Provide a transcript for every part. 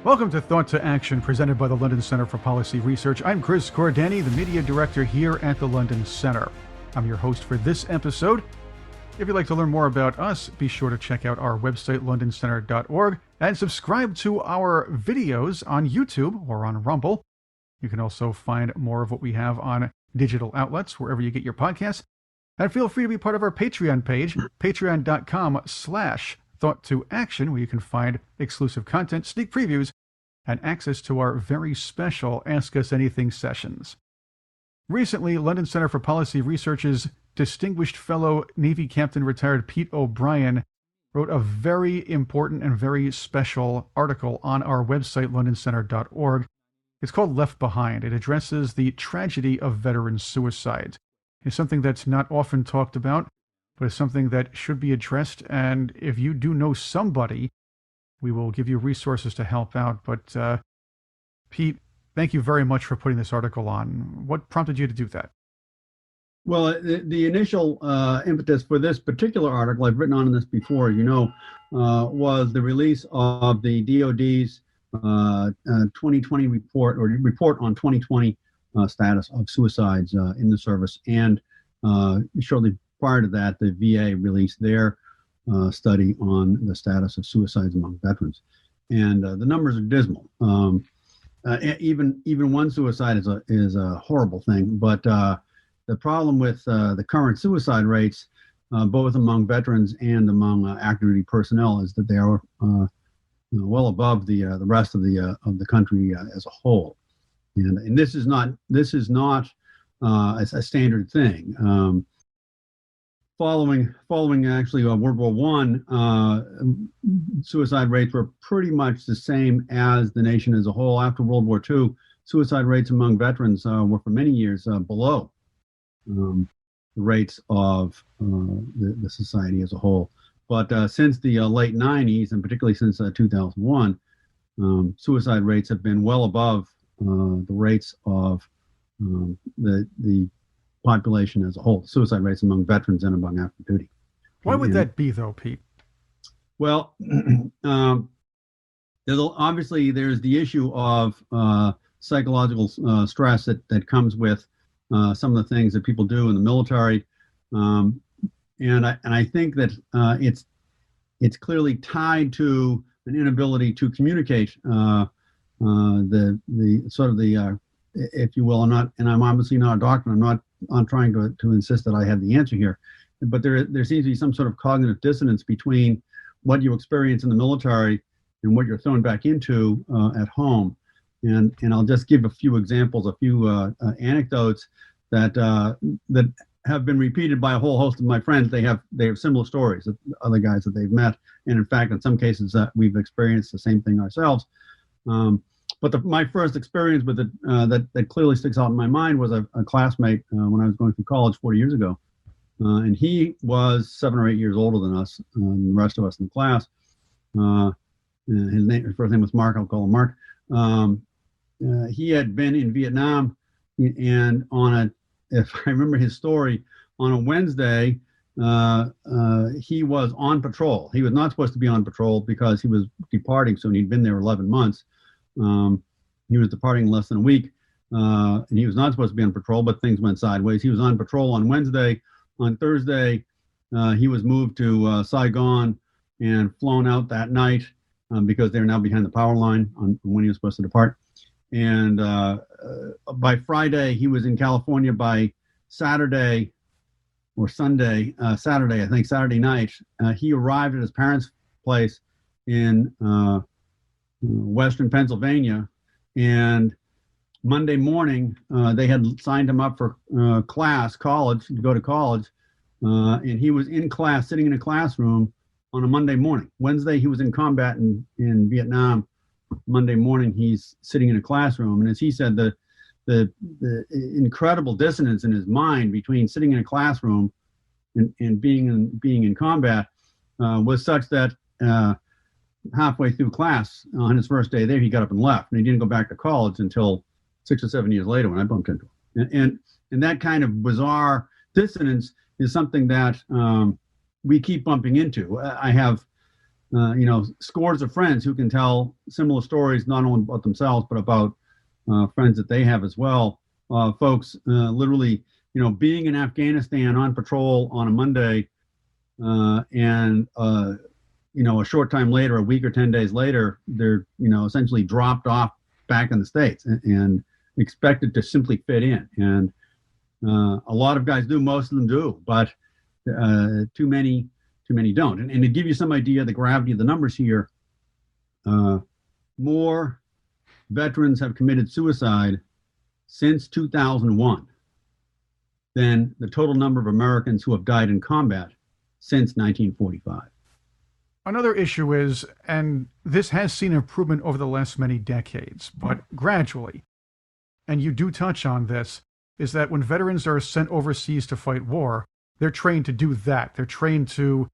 Welcome to Thought to Action, presented by the London Centre for Policy Research. I'm Chris Cordani, the Media Director here at the London Centre. I'm your host for this episode. If you'd like to learn more about us, be sure to check out our website, londoncentre.org, and subscribe to our videos on YouTube or on Rumble. You can also find more of what we have on digital outlets, wherever you get your podcasts. And feel free to be part of our Patreon page, patreon.com/ThoughtToAction, where you can find exclusive content, sneak previews, and access to our very special Ask Us Anything sessions. Recently, London Centre for Policy Research's distinguished fellow Navy Captain retired Pete O'Brien wrote a very important and very special article on our website, londoncentre.org. It's called Left Behind. It addresses the tragedy of veteran suicide. It's something that's not often talked about, but it's something that should be addressed. And if you do know somebody, we will give you resources to help out. But Pete, thank you very much for putting this article on. What prompted you to do that? Well, the initial impetus for this particular article, I've written on this before, was the release of the DoD's 2020 report, or report on 2020 status of suicides in the service. And shortly prior to that, the VA released their study on the status of suicides among veterans. And the numbers are dismal. Even one suicide is a horrible thing, but the problem with the current suicide rates, both among veterans and among active duty personnel, is that they are well above the rest of the country as a whole. And this is not a standard thing. Following actually World War I, suicide rates were pretty much the same as the nation as a whole. After World War II, suicide rates among veterans were for many years below the rates of the society as a whole. But since the late 90s, and particularly since 2001, suicide rates have been well above the rates of the population as a whole, suicide rates among veterans and among active duty. Why would that be, though, Pete? Well, there's the issue of psychological stress that comes with some of the things that people do in the military, and I think that it's clearly tied to an inability to communicate if you will. I'm obviously not a doctor. I'm trying to insist that I have the answer here, but there seems to be some sort of cognitive dissonance between what you experience in the military and what you're thrown back into at home. And I'll just give a few examples, a few anecdotes that have been repeated by a whole host of my friends. They have similar stories of other guys that they've met, and in fact, in some cases, we've experienced the same thing ourselves. But my first experience with it that clearly sticks out in my mind was a classmate when I was going through college 40 years ago. And he was 7 or 8 years older than us, and the rest of us in the class. His first name was Mark. I'll call him Mark. He had been in Vietnam, and if I remember his story, on a Wednesday, he was on patrol. He was not supposed to be on patrol because he was departing soon. He'd been there 11 months. He was departing in less than a week, and he was not supposed to be on patrol, but things went sideways. He was on patrol on Wednesday. On Thursday, he was moved to Saigon and flown out that night because they're now behind the power line on when he was supposed to depart. And by Friday, he was in California. By Saturday or Sunday, Saturday, I think Saturday night, he arrived at his parents' place in Western Pennsylvania, and Monday morning they had signed him up for college, to go to college, and he was in class, sitting in a classroom on a Monday morning. Wednesday he was in combat in Vietnam. Monday morning he's sitting in a classroom, and as he said, the incredible dissonance in his mind between sitting in a classroom and being in combat was such that halfway through class on his first day there, he got up and left, and he didn't go back to college until 6 or 7 years later when I bumped into him. And that kind of bizarre dissonance is something that we keep bumping into. I have scores of friends who can tell similar stories, not only about themselves, but about friends that they have as well. Folks literally, being in Afghanistan on patrol on a Monday and a short time later, a week or 10 days later, they're, essentially dropped off back in the States and expected to simply fit in. And a lot of guys do, most of them do, but too many don't. And to give you some idea of the gravity of the numbers here, more veterans have committed suicide since 2001 than the total number of Americans who have died in combat since 1945. Another issue is, and this has seen improvement over the last many decades, but gradually, and you do touch on this, is that when veterans are sent overseas to fight war, they're trained to do that. They're trained to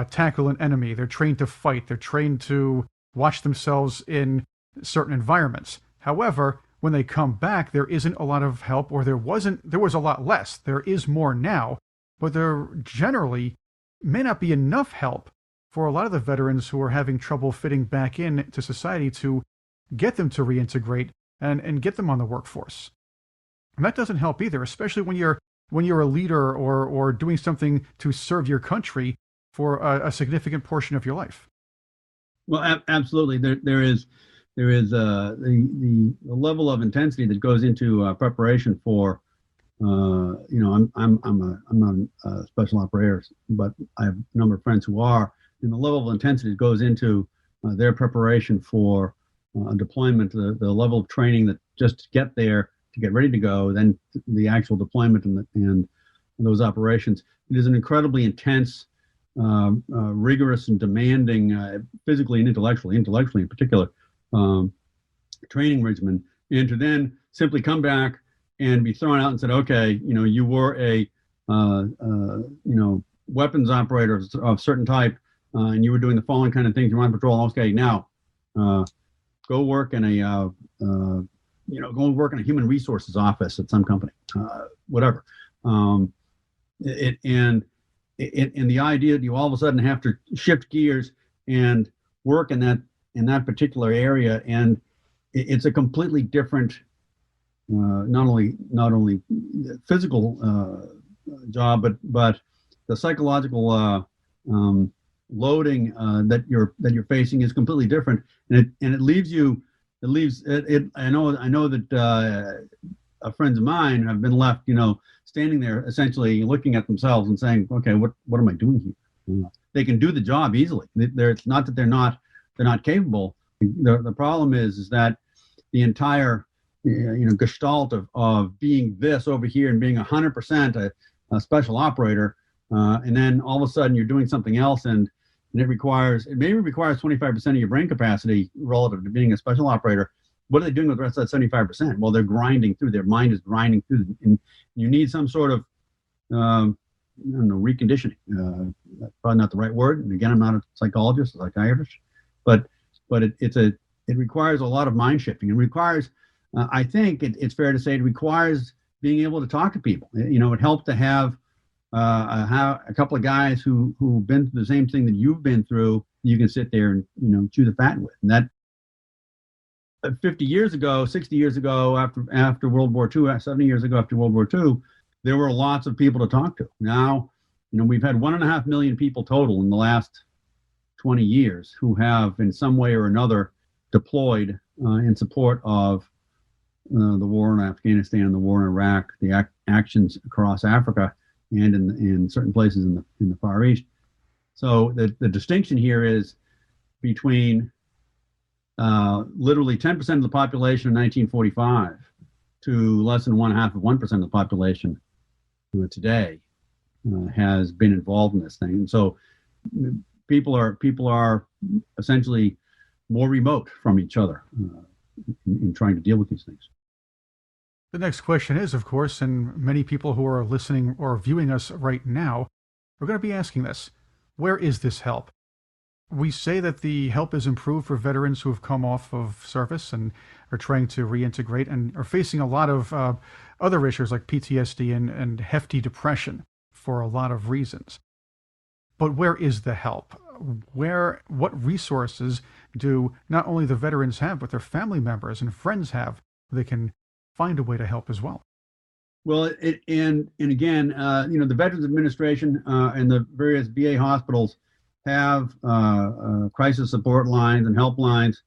tackle an enemy. They're trained to fight. They're trained to watch themselves in certain environments. However, when they come back, there isn't a lot of help, or there was a lot less. There is more now, but there generally may not be enough help for a lot of the veterans who are having trouble fitting back into society to get them to reintegrate and get them on the workforce. And that doesn't help either, especially when you're a leader or doing something to serve your country for a significant portion of your life. Well, absolutely. There is the level of intensity that goes into preparation for. I'm not a special operator, but I have a number of friends who are. And the level of intensity that goes into their preparation for deployment, the level of training that just to get there, to get ready to go, then the actual deployment and those operations. It is an incredibly intense, rigorous and demanding, physically and intellectually in particular, training regimen. And to then simply come back and be thrown out and said, okay, you were a weapons operator of certain type, and you were doing the following kind of things. You're on patrol. Okay, now go work in a human resources office at some company, whatever. And the idea that you all of a sudden have to shift gears and work in that particular area, and it's a completely different, not only physical job, but the psychological loading that you're facing is completely different, and it leaves you. I know that friends of mine have been left, standing there essentially looking at themselves and saying, okay, what am I doing here? They can do the job easily. It's not that they're not capable. The problem is that the entire gestalt of being this over here and being 100% a special operator, and then all of a sudden you're doing something else, and it maybe requires 25% of your brain capacity relative to being a special operator. What are they doing with the rest of that 75%? Well, they're grinding through. Their mind is grinding through, and you need some sort of reconditioning. That's probably not the right word. And again, I'm not a psychologist, a psychiatrist, but it requires a lot of mind shifting. It requires, I think it's fair to say, it requires being able to talk to people. It helps to have a couple of guys who've been through the same thing that you've been through. You can sit there and chew the fat with. And that 50 years ago, 60 years ago, after World War II, 70 years ago after World War II, there were lots of people to talk to. Now, we've had 1.5 million people total in the last 20 years who have in some way or another deployed in support of the war in Afghanistan, the war in Iraq, the actions across Africa, and in certain places in the Far East. So the distinction here is between literally 10% of the population in 1945 to less than 1/2 of the population today has been involved in this thing. And so people are essentially more remote from each other in trying to deal with these things. The next question is, of course, and many people who are listening or viewing us right now are going to be asking this: where is this help? We say that the help is improved for veterans who have come off of service and are trying to reintegrate and are facing a lot of other issues like PTSD and hefty depression for a lot of reasons. But where is the help? what resources do not only the veterans have, but their family members and friends have. They can find a way to help as well. Well, and again, the Veterans Administration and the various VA hospitals have crisis support lines and helplines.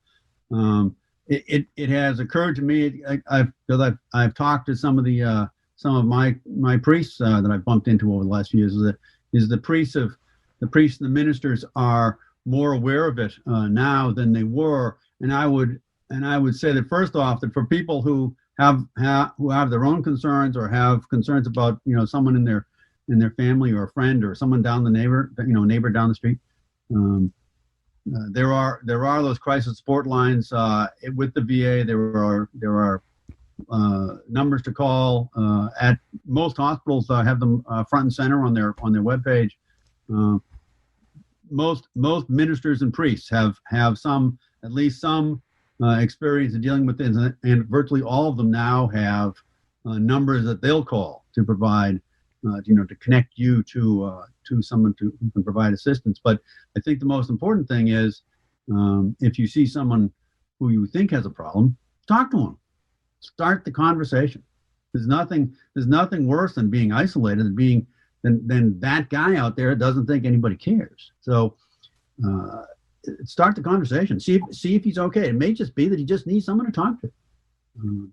It has occurred to me, because I've talked to some of my priests that I've bumped into over the last few years, is the priests and the ministers are more aware of it now than they were, and I would say that first off, that for people who have their own concerns or have concerns about someone in their family or a friend or someone down the neighbor down the street, there are those crisis support lines with the VA. There are numbers to call. At most hospitals have them front and center on their webpage. Most ministers and priests have at least some experience in dealing with this, and virtually all of them now have numbers that they'll call to provide, to connect you to someone who can provide assistance. But I think the most important thing is, if you see someone who you think has a problem, talk to them. Start the conversation. There's nothing worse than being isolated, than that guy out there doesn't think anybody cares. So start the conversation. See if he's okay. It may just be that he just needs someone to talk to.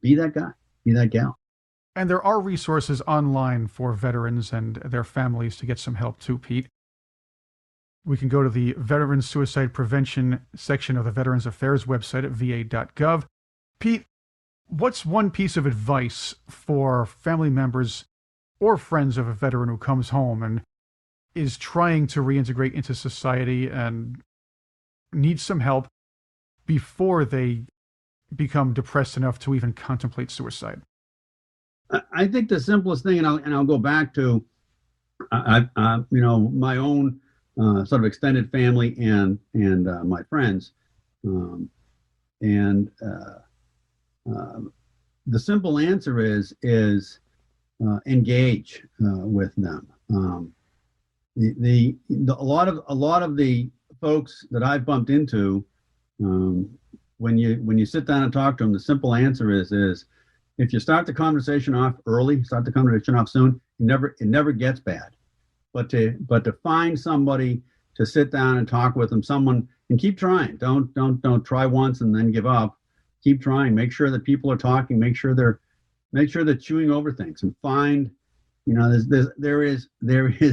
Be that guy. Be that gal. And there are resources online for veterans and their families to get some help too, Pete. We can go to the Veteran Suicide Prevention section of the Veterans Affairs website at va.gov. Pete, what's one piece of advice for family members or friends of a veteran who comes home and is trying to reintegrate into society and needs some help before they become depressed enough to even contemplate suicide? I think the simplest thing, and I'll go back to, my own sort of extended family and my friends, and the simple answer is engage with them. A lot of the folks that I've bumped into, when you sit down and talk to them, the simple answer is if you start the conversation off early, start the conversation off soon, it never gets bad. But to find somebody to sit down and talk with them, someone, and keep trying. Don't try once and then give up. Keep trying. Make sure that people are talking. Make sure they're chewing over things, and find, there is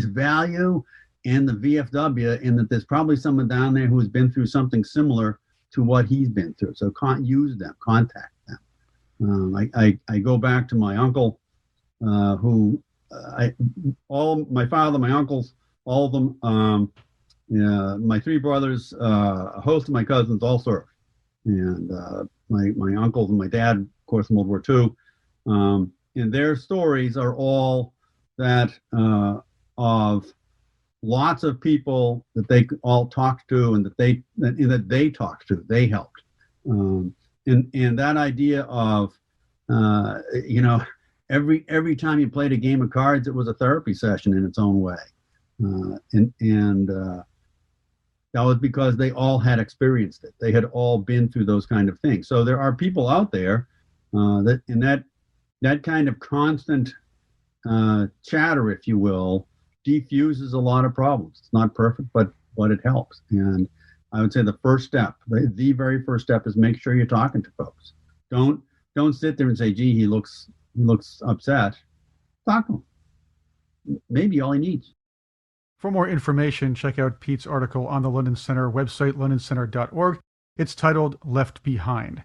value in the VFW in that there's probably someone down there who has been through something similar to what he's been through. So use them, contact them. I go back to my uncle, who my father, my uncles, all of them, my three brothers, a host of my cousins all served, and my uncles and my dad, of course, in World War II, and their stories are all that of lots of people that they all talked to, and that they talked to, they helped, and that idea of every time you played a game of cards, it was a therapy session in its own way, and that was because they all had experienced it. They had all been through those kind of things. So there are people out there that kind of constant chatter, if you will, defuses a lot of problems. It's not perfect, but it helps. And I would say the first step, the very first step, is make sure you're talking to folks. Don't sit there and say, "Gee, he looks upset." Talk to him. Maybe all he needs. For more information, check out Pete's article on the London Center website, londoncenter.org. It's titled Left Behind.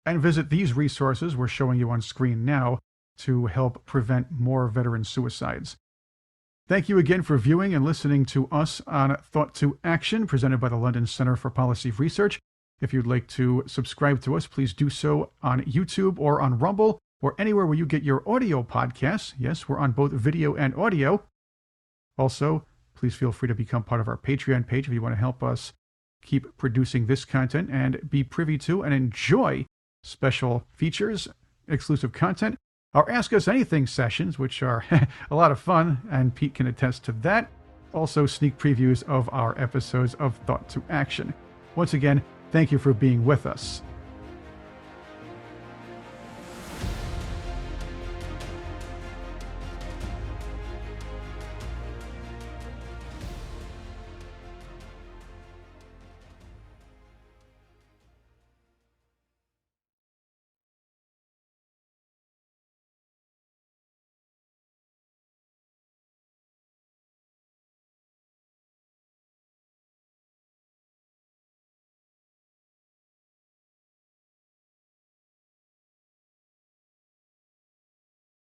And visit these resources we're showing you on screen now to help prevent more veteran suicides. Thank you again for viewing and listening to us on Thought to Action, presented by the London Center for Policy Research. If you'd like to subscribe to us, please do so on YouTube or on Rumble or anywhere where you get your audio podcasts. Yes, we're on both video and audio. Also, please feel free to become part of our Patreon page if you want to help us keep producing this content and be privy to and enjoy special features, exclusive content, our Ask Us Anything sessions, which are a lot of fun, and Pete can attest to that. also sneak previews of our episodes of Thought to Action. Once again, thank you for being with us.